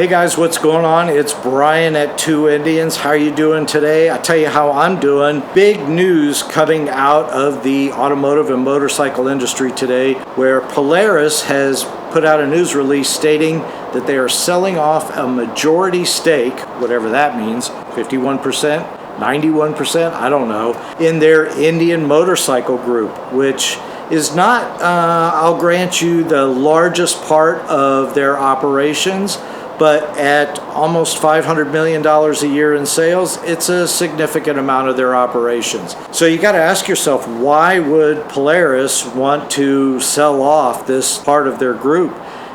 Hey guys, what's going on? It's Brian at Two Indians. How are you doing today? I'll tell you how I'm doing. Big news coming out of the automotive and motorcycle industry today, where Polaris has put out a news release stating that they are selling off a majority stake, whatever that means, 51%, 91%, I don't know, in their Indian motorcycle group, which is not, I'll grant you, the largest part of their operations, but at almost $500 million a year in sales, it's a significant amount of their operations. So you got to ask yourself, why would Polaris want to sell off this part of their group?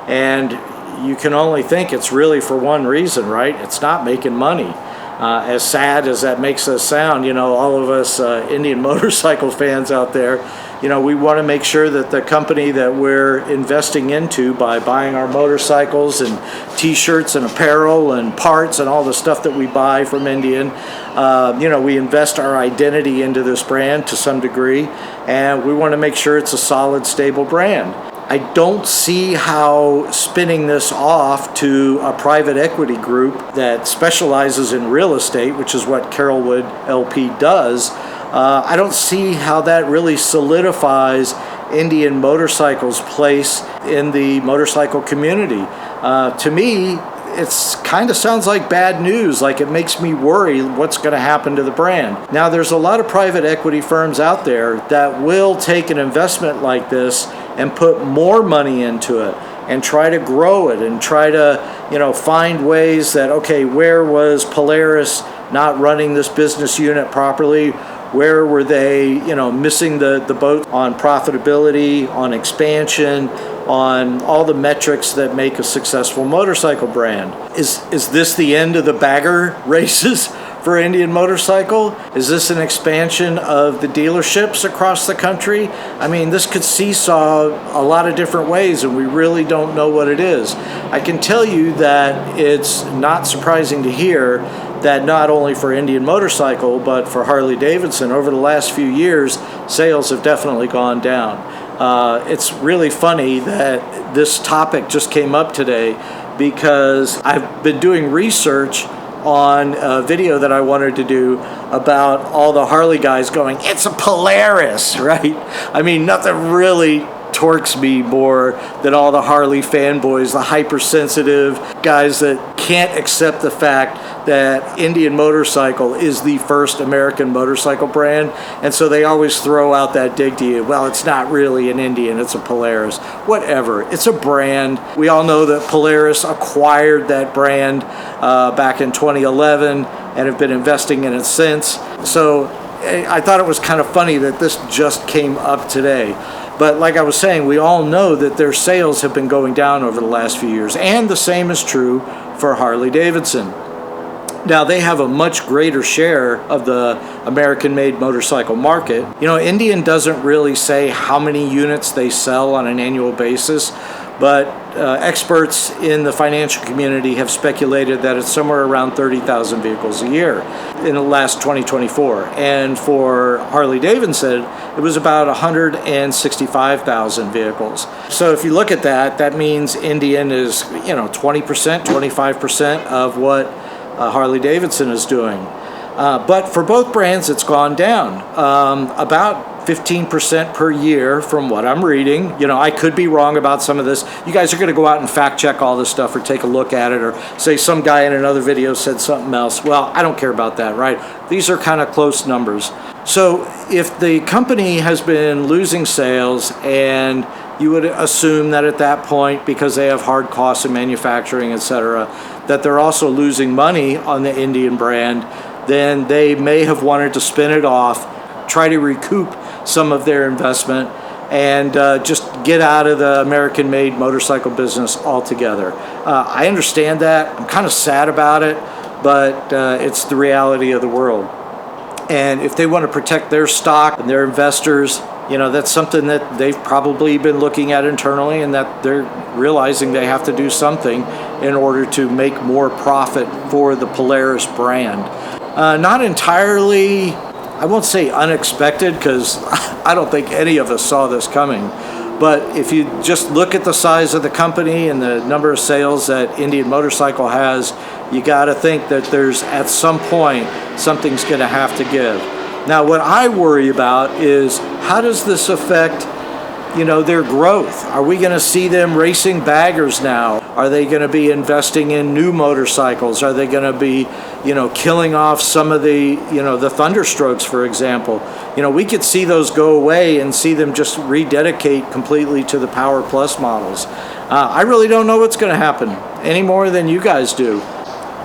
And you can only think it's really for one reason, right? It's not making money. As sad as that makes us sound, all of us Indian motorcycle fans out there, we want to make sure that the company that we're investing into by buying our motorcycles and t-shirts and apparel and parts and all the stuff that we buy from Indian, we invest our identity into this brand to some degree, and we want to make sure it's a solid, stable brand. I don't see how spinning this off to a private equity group that specializes in real estate, which is what Carolwood LP does, I don't see how that really solidifies Indian Motorcycle's place in the motorcycle community. To me, it's kind of sounds like bad news, like it makes me worry what's going to happen to the brand. Now, there's a lot of private equity firms out there that will take an investment like this and put more money into it and try to grow it and try to, find ways that, okay, where was Polaris not running this business unit properly? Where were they, missing the boat on profitability, on expansion, on all the metrics that make a successful motorcycle brand? Is this the end of the bagger races for Indian Motorcycle? Is this an expansion of the dealerships across the country? I mean, this could seesaw a lot of different ways, and we really don't know what it is. I can tell you that it's not surprising to hear that not only for Indian Motorcycle, but for Harley Davidson, over the last few years, sales have definitely gone down. It's really funny that this topic just came up today because I've been doing research on a video that I wanted to do about all the Harley guys going, it's a Polaris, right? I mean, nothing really torques me more than all the Harley fanboys, the hypersensitive guys that can't accept the fact that Indian Motorcycle is the first American motorcycle brand, and so they always throw out that dig to you, well, it's not really an Indian, it's a Polaris. Whatever, it's a brand. We all know that Polaris acquired that brand back in 2011 and have been investing in it since. So I thought it was kind of funny that this just came up today. But like I was saying, we all know that their sales have been going down over the last few years, and the same is true for Harley Davidson. Now, they have a much greater share of the American-made motorcycle market. Indian doesn't really say how many units they sell on an annual basis, but experts in the financial community have speculated that it's somewhere around 30,000 vehicles a year in the last 2024. And for Harley Davidson, it was about 165,000 vehicles. So if you look at that, that means Indian is 20%, 25% of what Harley Davidson is doing. But for both brands, it's gone down about 15% per year from what I'm reading. I could be wrong about some of this. You guys are going to go out and fact check all this stuff or take a look at it or say some guy in another video said something else. Well, I don't care about that, right? These are kind of close numbers. So if the company has been losing sales, and you would assume that at that point, because they have hard costs in manufacturing, etc., that they're also losing money on the Indian brand, then they may have wanted to spin it off, try to recoup some of their investment, and just get out of the American-made motorcycle business altogether. I understand that. I'm kind of sad about it, but it's the reality of the world. And if they want to protect their stock and their investors, that's something that they've probably been looking at internally, and that they're realizing they have to do something in order to make more profit for the Polaris brand. Not entirely, I won't say unexpected, because I don't think any of us saw this coming, But if you just look at the size of the company and the number of sales that Indian Motorcycle has, you got to think that there's at some point something's going to have to give. Now, what I worry about is how does this affect, their growth? Are we going to see them racing baggers now? Are they going to be investing in new motorcycles? Are they going to be, killing off some of the, the Thunderstrokes, for example? We could see those go away and see them just rededicate completely to the Power Plus models. I really don't know what's going to happen any more than you guys do.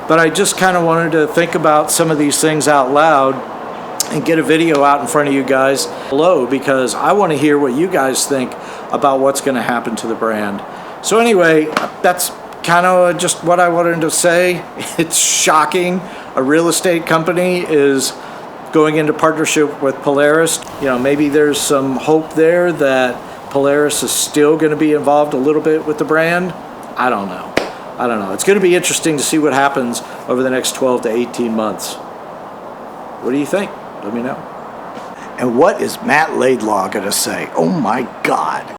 But I just kind of wanted to think about some of these things out loud and get a video out in front of you guys below, because I want to hear what you guys think about what's going to happen to the brand. So anyway, that's kind of just what I wanted to say. It's shocking a real estate company is going into partnership with Polaris. Maybe there's some hope there that Polaris is still going to be involved a little bit with the brand. I don't know. It's going to be interesting to see what happens over the next 12 to 18 months. What do you think? Let me know. And what is Matt Laidlaw going to say? Oh my God.